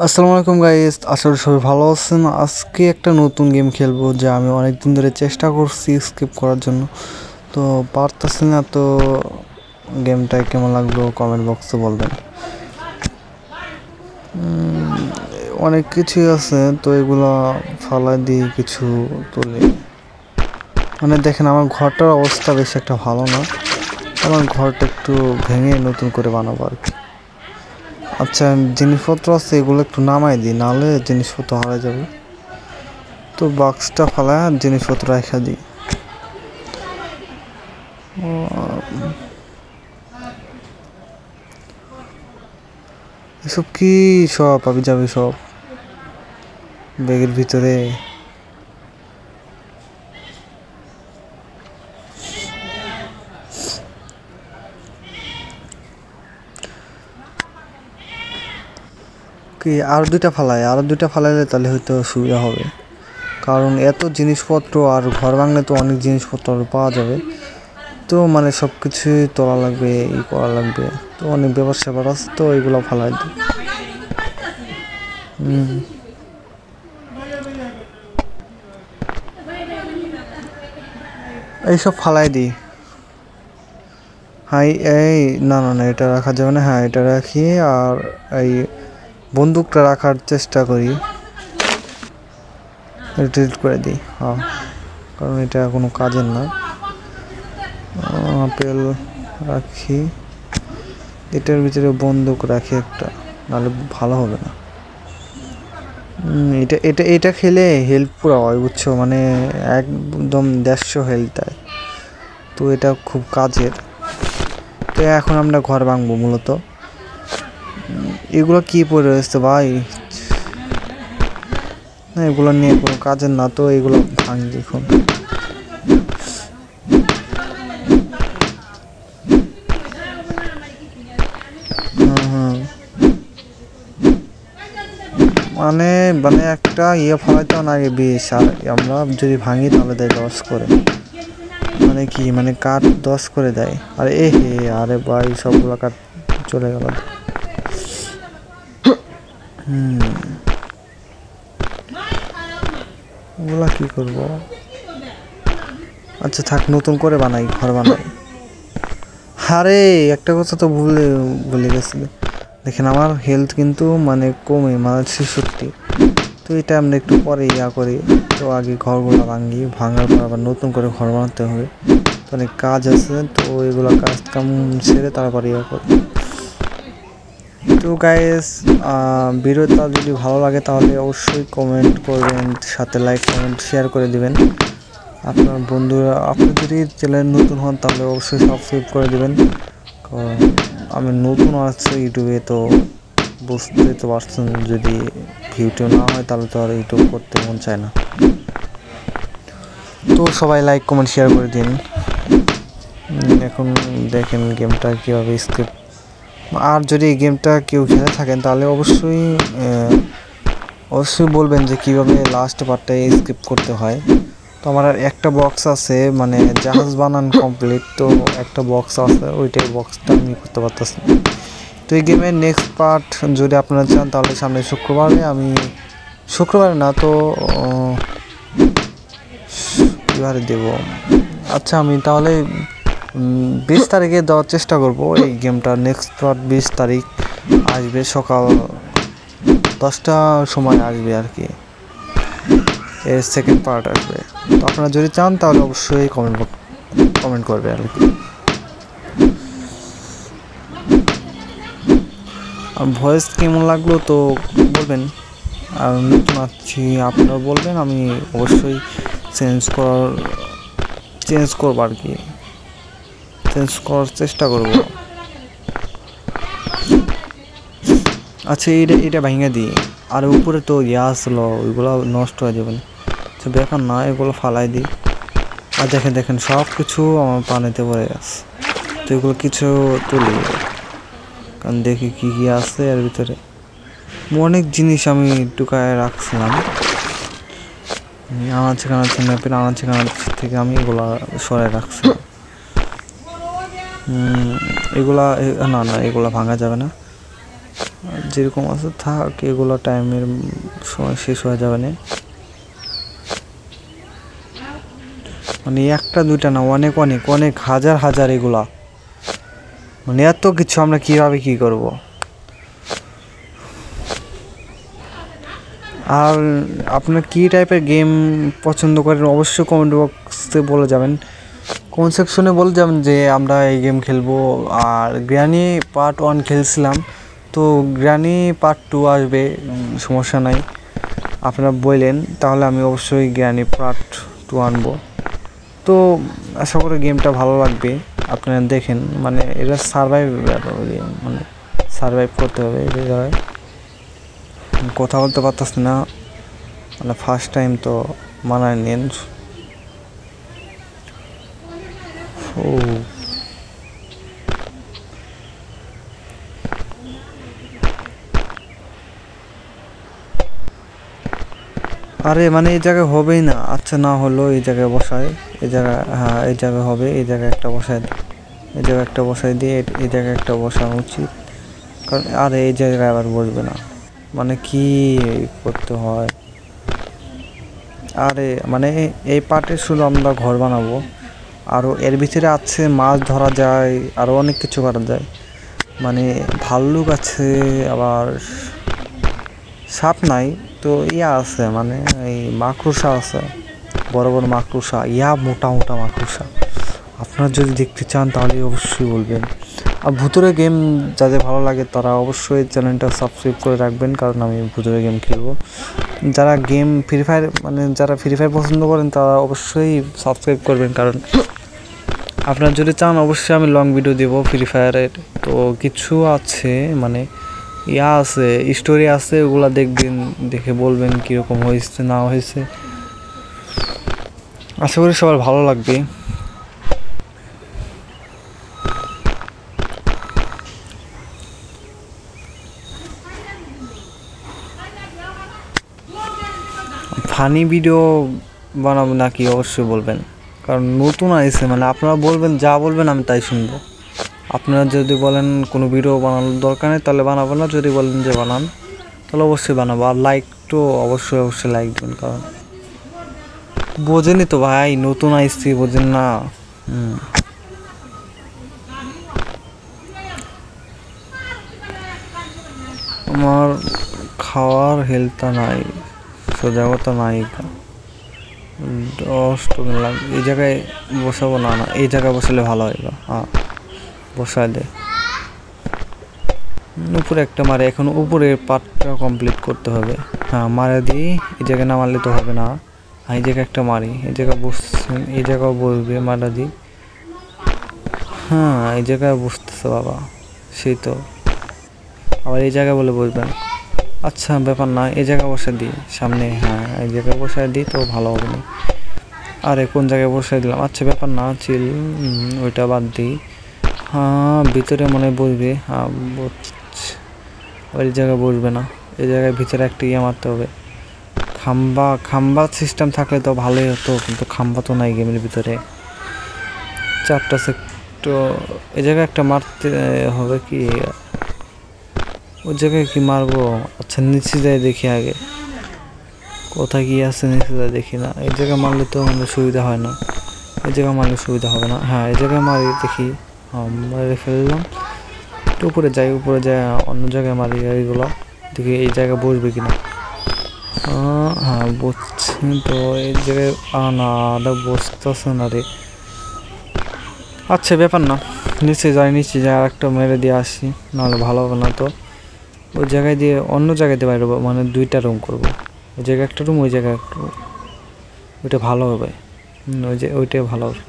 আসসালামু আলাইকুম গাইস, আশা করি সবাই ভালো আছেন। আজকে একটা নতুন গেম খেলবো যা আমি অনেক দিন ধরে চেষ্টা করছি স্কিপ করার জন্য, তো পারতেছি না। তো গেমটা কেমন লাগলো কমেন্ট বক্সে বলবেন। অনেক কিছুই আছে, তো এগুলো ফালাই দিয়ে কিছু তুলে মানে দেখেন আমার ঘরটার অবস্থা বেশি একটা ভালো না। আমার ঘরটা একটু ভেঙে নতুন করে বানাবো আর কি। আচ্ছা, জিনিসপত্র আছে এগুলো একটু নামাই দিই, নাহলে জিনিসপত্র হারা যাবে। তো বক্সটা ফালা জিনিসপত্র রেখা দিই। এসব কি সব আবি যাবে সব ব্যাগের ভিতরে। কি আরো দুইটা ফালাইলে তাহলে হয়তো সুবিধা হবে, কারণ এত জিনিসপত্র আর ঘর ভাঙলে তো অনেক জিনিসপত্র পাওয়া যাবে। তো মানে সব কিছুই তোলা লাগবে, করা লাগবে, তো অনেক ব্যাপার স্যাপার আছে, তো এগুলো ফালাই দিই। এইসব ফালাই দিই। হাই এই না না না, এটা রাখা যাবে না। হ্যাঁ, এটা রাখি। আর এই বন্দুকটা রাখার চেষ্টা করি, ডিলিট করে দিই। হ্যাঁ, কারণ এটা কোনো কাজের না। আপেল রাখি, এটার ভিতরে বন্দুক রাখি একটা, নাহলে ভালো হবে না। এটা এটা এটা খেলে হেল্প পুরো হয়, বুঝছো, মানে একদম 150 হেলথ দেয়, তো এটা খুব কাজের। তো এখন আমরা ঘর ভাঙবো মূলত। এগুলো কি পড়ে রয়েছে ভাই, না এগুলো নিয়ে কোনো কাজের না, তো এগুলো ভাঙি এখন। মানে মানে একটা ফলাইতে না আগে বেশ, আর আমরা যদি ভাঙি তাহলে দেয় 10 করে। মানে কি, মানে কাঠ 10 করে দেয়। আর হে আরে ভাই, সবগুলো কাঠ চলে গেল। ওগুলা কি করব? আচ্ছা থাক, নতুন করে বানাই, ঘর বানাই। আরে একটা কথা তো ভুলে গেছি। দেখেন আমার হেলথ কিন্তু মানে কমে, মানে 66। তো এটা আমরা একটু পরে করি। তো আগে ঘরগুলো ভাঙার পর আবার নতুন করে ঘর বানাতে হবে, তো অনেক কাজ আছে। তো এগুলো কাজ কাম সেরে তারপরে করি। তো গাইস, ভিডিওটা যদি ভালো লাগে তাহলে অবশ্যই কমেন্ট করবেন, সাথে লাইক কমেন্ট শেয়ার করে দিবেন। আপনার বন্ধুরা, আপনি যদি চ্যানেল নতুন হন তাহলে অবশ্যই সাবস্ক্রাইব করে দিবেন, কারণ আমি নতুন আছি ইউটিউবে, তো বুঝতে তো পারছেন, যদি ভিডিও না হয় তাহলে তো আর ইউটিউব করতে মন চায় না। তো সবাই লাইক কমেন্ট শেয়ার করে দিন। এখন দেখেন গেমটা কীভাবে স্কিপ। আর যদি এই গেমটা কেউ খেলে থাকেন তাহলে অবশ্যই বলবেন যে কীভাবে লাস্ট পার্টটায় স্কিপ করতে হয়। তো আমার আর একটা বক্স আছে, মানে জাহাজ বানান কমপ্লিট, তো একটা বক্স আছে, ওইটাই বক্সটা আমি করতে পারতেছি। তো এই গেমের নেক্সট পার্ট যদি আপনারা চান তাহলে সামনে শুক্রবারে না তো কীবারে দেব। আচ্ছা, আমি তাহলে 20 তারিখে দেওয়ার চেষ্টা করব এই গেমটা। নেক্সট পার্ট 20 তারিখ আসবে, সকাল 10টার সময় আসবে আর কি, এর সেকেন্ড পার্ট আসবে। তো আপনারা যদি চান তাহলে অবশ্যই কমেন্ট করবে আর কি। আর ভয়েস কেমন লাগলো তো বলবেন। আর নতুন আছি, আপনারা বলবেন, আমি অবশ্যই চেঞ্জ করবো আর কি, চেঞ্জ করার চেষ্টা করব। আচ্ছা, এটা ভেঙে দিই। আর উপরে তো আসলো, ওইগুলো নষ্ট হয়ে যাবে না, তো ব্যাপার না, এগুলো ফালাই দিই। আর দেখেন সব কিছু আমার পানিতে পড়ে গেছে, তো এগুলো কিছু তুলি, কারণ দেখি কি আছে এর ভিতরে। অনেক জিনিস আমি টুকায় রাখছিলাম, আনাচে কানাচে থেকে আমি এগুলা সরাই রাখছিলাম। এগুলা না, এগুলা ভাঙা যাবে না। যেরকম আছে থাক, এগুলো টাইমের সময় শেষ হয়ে যাবে না। মানে একটা দুইটা না, অনেক অনেক অনেক হাজার হাজার এগুলা, মানে এত কিছু আমরা কিভাবে কি করব। আর আপনার কী টাইপের গেম পছন্দ করেন অবশ্যই কমেন্ট বক্সে বলে যাবেন, কমেন্ট সেকশনে বলে যাবেন যে আমরা এই গেম খেলবো। আর গ্র্যানি পার্ট 1 খেলছিলাম, তো গ্র্যানি পার্ট 2 আসবে, সমস্যা নাই। আপনারা বললেন তাহলে আমি অবশ্যই গ্র্যানি পার্ট 2 আনবো। তো আশা করি গেমটা ভালো লাগবে। আপনারা দেখেন, মানে এটা সারভাইভ গেম, মানে সারভাইভ করতে হবে। এই জায়গায় কথা বলতে পারতেছি না, মানে ফার্স্ট টাইম তো মানায় নেন। ও আরে মানে এই জায়গায় হবেই না। আচ্ছা না হলো, এই জায়গায় বসায়, এই জায়গায়, হ্যাঁ এই জায়গায় হবে, এই জায়গায় একটা বসায়, এই জায়গায় একটা বসাই দিয়ে এই জায়গায় একটা বসানো উচিত, কারণ আরে এই জায়গায় আবার বসবে না, মানে কি করতে হয়। আরে মানে এই পার্টে শুধু আমরা ঘর বানাবো, আরও এর ভিতরে আছে মাছ ধরা যায়, আরও অনেক কিছু করা যায়। মানে ভাল্লুক আছে, আবার সাপ নাই, তো ইয়া আছে, মানে এই মাকড়সা আছে, বড় বড় মাকড়সা, ইয়া মোটা মোটা মাকড়সা। আপনারা যদি দেখতে চান তাহলে অবশ্যই বলবেন। আর ভূতুরে গেম যাদের ভালো লাগে তারা অবশ্যই চ্যানেলটা সাবস্ক্রাইব করে রাখবেন, কারণ আমি ভূতুরে গেম খেলবো। যারা গেম ফ্রি ফায়ার, মানে যারা ফ্রি ফায়ার পছন্দ করেন তারা অবশ্যই সাবস্ক্রাইব করবেন, কারণ আপনারা যদি চান অবশ্যই আমি লং ভিডিও দেবো ফ্রি ফায়ারের। তো কিছু আছে, মানে ইয়া আছে, স্টোরি আছে, ওগুলা দেখবেন, দেখে বলবেন কীরকম হয়েছে না হয়েছে। আশা করি সবার ভালো লাগবে। ফানি ভিডিও বানাবো নাকি অবশ্যই বলবেন, কারণ নতুন আসছে, মানে আপনারা বলবেন, যা বলবেন আমি তাই শুনবো। আপনারা যদি বলেন কোনো ভিডিও বানানোর দরকার নেই তাহলে বানাবো না, যদি বলেন যে বানান তাহলে অবশ্যই বানাবো। আর লাইক তো অবশ্যই অবশ্যই লাইক দেবেন, কারণ বোঝেনি তো ভাই, নতুন আসছি, বোঝেন না। আমার খাওয়ার হেলথটা নাই, সোজা কথা নাই, 10 টোকেন লাগবে। এই জায়গায় বসাবো না, না এই জায়গায় বসালে ভালো হয়। হ্যাঁ বসায় দে, উপরে একটা মারে, এখন উপরের পার্টটা কমপ্লিট করতে হবে। হ্যাঁ মারা দিই, এই জায়গায় না মারলে তো হবে না। এই জায়গায় একটা মারি, এই জায়গায় বসছেন, এই জায়গায় বসবে, মারা দিই। হ্যাঁ এই জায়গায় বসতেছে বাবা, সেই তো আবার এই জায়গায় বলে বসবেন। আচ্ছা ব্যাপার না, এই জায়গায় বসে দিই সামনে, হ্যাঁ এই জায়গায় বসে দিই তো ভালো হবে না। আরে কোন জায়গায় বসে দিলাম, আচ্ছা ব্যাপার না, চিল, ওইটা বাদ দিই। হ্যাঁ ভিতরে মনে বসবে, হ্যাঁ আবার এই জায়গায় বসবে না, এই জায়গায় ভিতরে একটা ইয়ে মারতে হবে। খাম্বা সিস্টেম থাকলে তো ভালোই হতো, কিন্তু খাম্বা তো নাই গেমের ভিতরে। 4টা সেক্টর, এই জায়গায় একটা মারতে হবে কি, ওই জায়গায় কি মারবো। আচ্ছা নিচে যাই দেখি আগে কোথায় কি আছে, নিচে যাই দেখি না। এই জায়গায় মারলে তো আমাদের সুবিধা হয় না, এই জায়গায় মারলে সুবিধা হবে না। হ্যাঁ এই জায়গায় মারি দেখি, হ্যাঁ মারে ফেললাম। একটু উপরে যাই, উপরে যাই অন্য জায়গায় মারি এইগুলো, দেখি এই জায়গায় বসবে কিনা। হ্যাঁ বসছে তো, এই জায়গায় না বসতেছে না রে। আচ্ছা ব্যাপার না, নিচে যাই, নিচে যাই আর একটা মেরে দিয়ে আসি, নাহলে ভালো হবে না। তো ওই জায়গায় দিয়ে অন্য জায়গায় দিয়ে বাইরে, মানে 2টা রুম করবো, ওই জায়গায় একটা রুম, ওই জায়গায় একটা রুম, ওইটা ভালো হবে। ওইটাই ভালো হবে,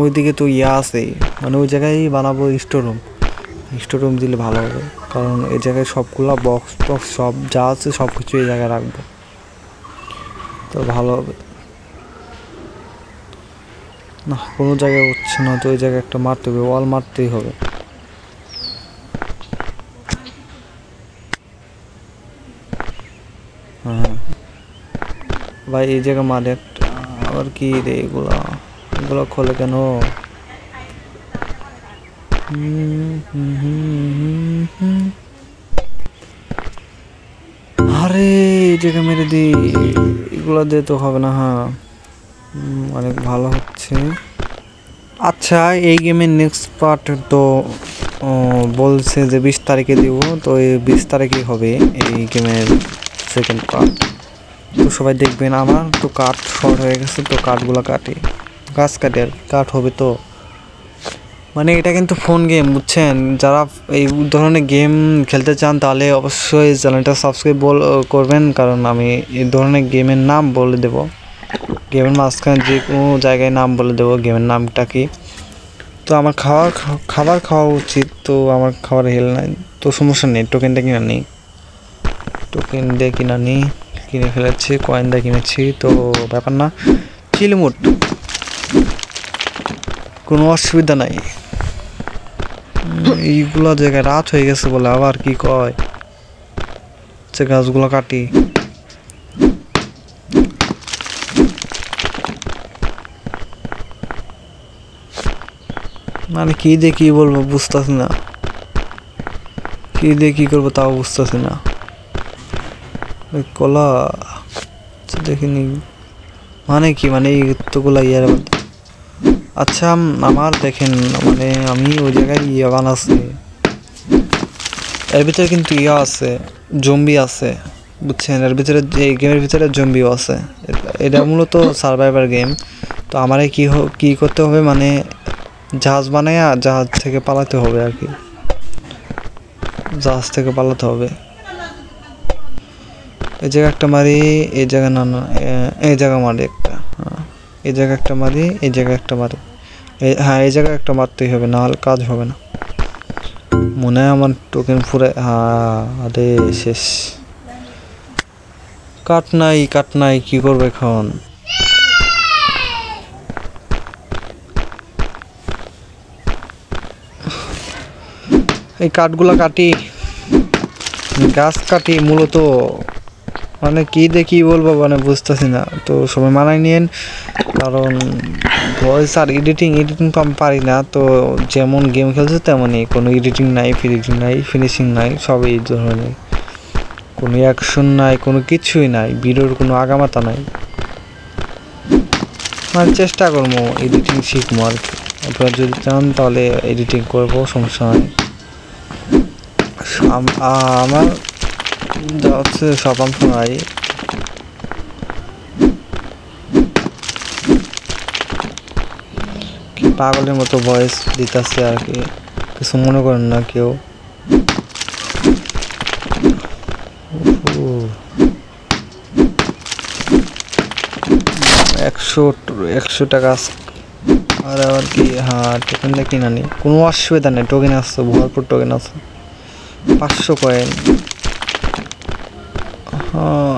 ওইদিকে তো ইয়া আছে, মানে ওই জায়গায় বানাবো স্টোর রুম দিলে ভালো হবে, কারণ এই জায়গায় সবগুলা বক্স টক্স সব যা আছে সব কিছু এই জায়গায় রাখবো, তো ভালো হবে। না কোনো জায়গায় হচ্ছে না, তো ওই জায়গায় একটা মারতে হবে, ওয়াল মারতেই হবে। হ্যাঁ ভাই এই জায়গায় মারে একটা, আবার কি রে এগুলো খোলে কেন। আরে এই জায়গা মেরে দি, এগুলো দিয়ে তো হবে না। হ্যাঁ অনেক ভালো হচ্ছে। আচ্ছা এই গেমের নেক্সট পার্ট তো বলছে যে 20 তারিখে দিব, তো এই 20 তারিখেই হবে এই গেমের সেকেন্ড পার্ট। তো সবাই দেখবেন। আমার তো কাঠ শর্ট হয়ে গেছে, তো কাঠগুলো কাটি, গাছ কাটি আর কাঠ হবে। তো মানে এটা কিন্তু ফোন গেম, বুঝছেন? যারা এই ধরনের গেম খেলতে চান তাহলে অবশ্যই চ্যানেলটা সাবস্ক্রাইব করবেন, কারণ আমি এই ধরনের গেমের নাম বলে দেব। গেমের মাঝখানে যে কোনো জায়গায় নাম বলে দেবো, গেমের নামটা কি। তো আমার খাবার খাওয়া উচিত, তো আমার খাবার হেল নাই, তো সমস্যা নেই। টোকেনটা কিনে নিই, টোকেন দিয়ে কিনে ফেলেছি, কয়েন দিয়ে কিনেছি, তো ব্যাপার না। চিলমুট, কোনো অসুবিধা নাই। এইগুলো জায়গায় রাত হয়ে গেছে বলে আবার কি কয়, সে গাছগুলো কাটি। মানে কি দিয়ে কি বলবো বুঝতেছি না, কি দিয়ে কি করবো তাও বুঝতেছি না। কলা দেখিনি মানে কি, মানে এইগুলা ইয়ার মধ্যে। আচ্ছা আমার দেখেন, মানে আমি ওই জায়গায় ইয়ে বানাচ্ছি, এর ভিতরে কিন্তু ইয়া আছে, জম্বি আছে, বুঝছেন? এর ভিতরে এই গেমের ভিতরে জম্বিও আছে। এটা মূলত সার্ভাইভার গেম। তো আমারে কি করতে হবে, মানে জাহাজ বানায়া জাহাজ থেকে পালাতে হবে আর কি, জাহাজ থেকে পালাতে হবে। এই জায়গা একটা মারি, এই জায়গা না, এই জায়গা মারি একটা, এই জায়গা একটা মারি, এই জায়গা একটা মারি। হ্যাঁ এই জায়গায় একটা মারতেই হবে, না হলে কাজ হবে না। মনে হয় আমার টোকেন পুরো, হ্যাঁ আরে শেষ। কাঠ নাই, কি করবে এখন? এই কাঠগুলা কাটি, গাছ কাটি মূলত, মানে কি দেখি বলবো মানে বুঝতেছি না। তো সবাই মানায় নিয়েন, কারণ ভয়েস আর এডিটিং তো আমি পারি না। তো যেমন গেম খেলছে তেমনই, কোনো এডিটিং নাই, ফিনিশিং নাই, সব এই ধরনের, কোনো অ্যাকশন নাই, কোনো কিছুই নাই, ভিডিওর কোনো আগামাতা নাই। মানে চেষ্টা করবো এডিটিং শিখবো আর কি। আপনারা যদি চান তাহলে এডিটিং করবো, সমস্যা নাই। আমার যা হচ্ছে সব অংশ নাই। পাগলের মতো ভয়েস দিতেছে আর কি, কিছু মনে করেন না কেউ। 100 টাকা আর আবার কি। হ্যাঁ টোকেনটা কিনা নি, কোনো অসুবিধা নেই। টোকেন আসছে, ভরপুর টোকেন আছে, 500 কয়েন। হ্যাঁ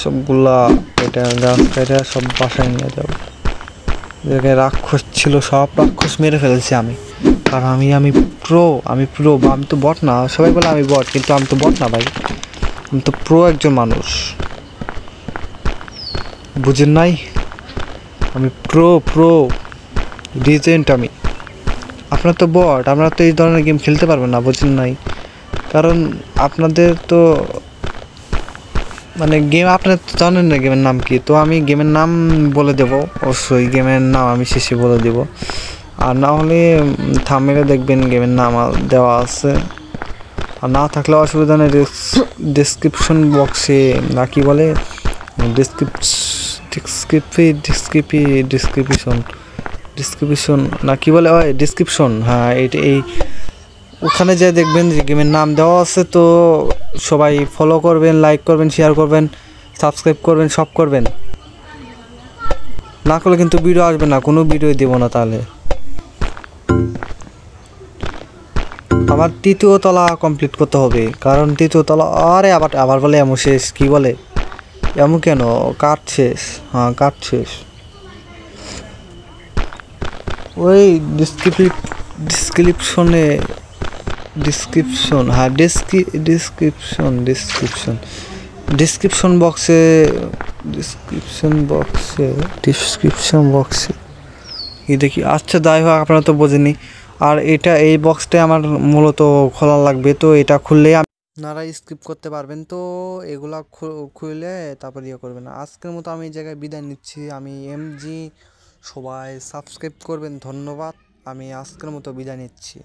সবগুলা এটা গাছ কেটে সব বাসায় নিয়ে যাবো। জায়গায় রাক্ষস ছিল, সব রাক্ষস মেরে ফেলেছি আমি, কারণ আমি প্রো। আমি তো বট না। সবাই বলে আমি বট, কিন্তু আমি তো বট না ভাই, আমি তো প্রো একজন মানুষ, বুঝেন নাই? আমি প্রো ডিজেন্ট আমি। আপনার তো বট, আপনারা তো এই ধরনের গেম খেলতে পারবেন না, বুঝেন নাই? কারণ আপনাদের তো মানে গেম আপনার তো জানেন না গেমের নাম কি। তো আমি গেমের নাম বলে দেবো, অবশ্যই গেমের নাম আমি শেষে বলে দেব। আর না হলে থাম্বনেইলে দেখবেন গেমের নাম দেওয়া আছে, আর না থাকলে অসুবিধা নেই। ডেসক্রিপশন বক্সে না কি বলে, ডিসক্রিপশন না কি বলে, ওই ডিসক্রিপশন, হ্যাঁ এই ওখানে যে দেখবেন যে গেমের নাম দেওয়া আছে। তো সবাই ফলো করবেন, লাইক করবেন, শেয়ার করবেন, সাবস্ক্রাইব করবেন, সব করবেন। না করলে কিন্তু ভিডিও আসবে না, কোনো ভিডিও দেবো না। তাহলে আমার 3য় তলা কমপ্লিট করতে হবে, কারণ 3য় তলা, আরে আবার বলে এমন শেষ, কি বলে এমন কেন? কাঠ শেষ, হ্যাঁ কাঠ শেষ। ওই ডিসক্রিপশন, হ্যাঁ ডিসক্রিপশন বক্সে কি দেখি। আচ্ছা যাই হোক, আপনারা তো বোঝেনি। আর এই বক্সটা আমার মূলত খোলা লাগবে, তো এটা খুললে আপনারা স্কিপ করতে পারবেন, তো এগুলা খুলে তারপর ইয়ে করবেন। আজকের মতো আমি এই জায়গায় বিদায় নিচ্ছি। আমি এমজি, সবাই সাবস্ক্রাইব করবেন, ধন্যবাদ। আমি আজকের মতো বিদায় নিচ্ছি।